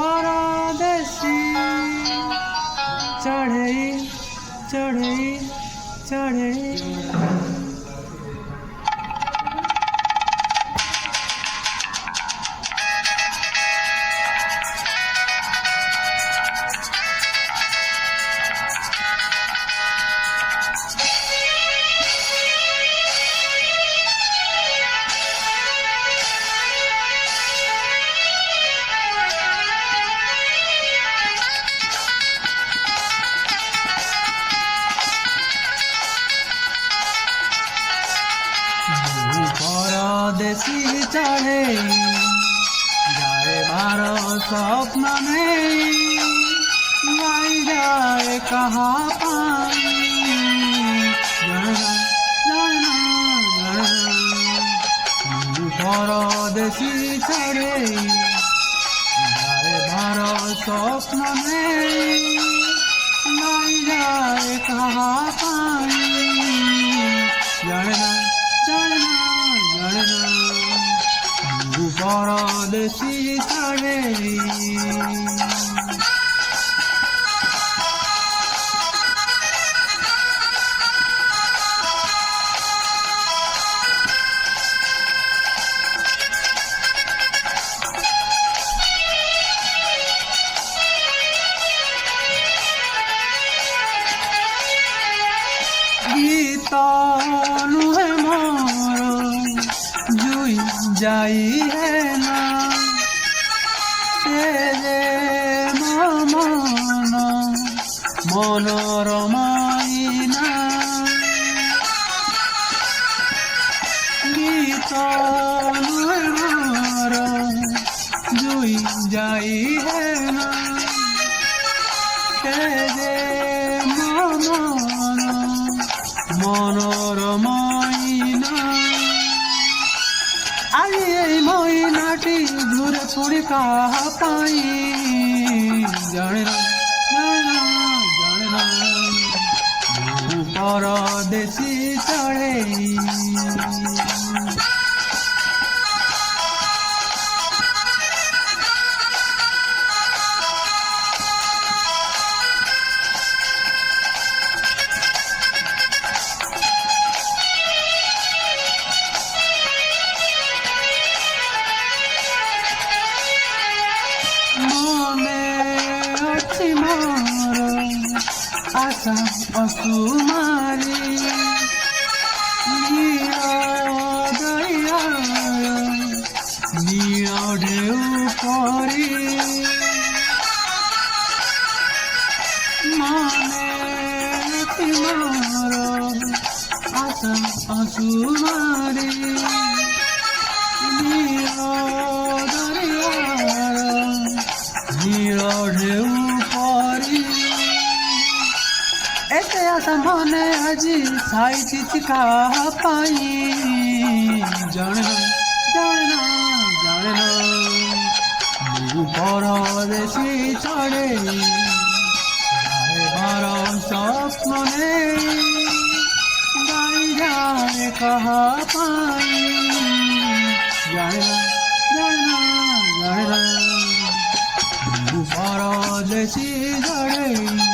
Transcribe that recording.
परदेसी चढ़े चढ़े चढ़े परदेसी चढ़े जाए बारो स्वप्न में लाई जाए कहाँ पानी परदेसी चढ़े जाए बारो स्वप्न में लाई जाए कहाँ पानी परदेसी चढ़े गीत नुहे मोर जुई जाई है ना से मन मनोरमाइना गीत नुहे मोर जुई जाई है ना से मनोरमाइना आज এই ময়নাটি ঘুরে পড়ে কাহা পাই জানে না জানে না পরদেশি চড়ে आशा असुमारी नीर ढेउ परी मने तिमर आशा असुमारी नीर ढेउ परी ऐसे आशा मने আজি साई चिका पाई जाने जाने जाने परदेसी चढ़े बार स्वप्न ने गाई जाए कहा पाई जाने जाने जाने परदेसी चढ़े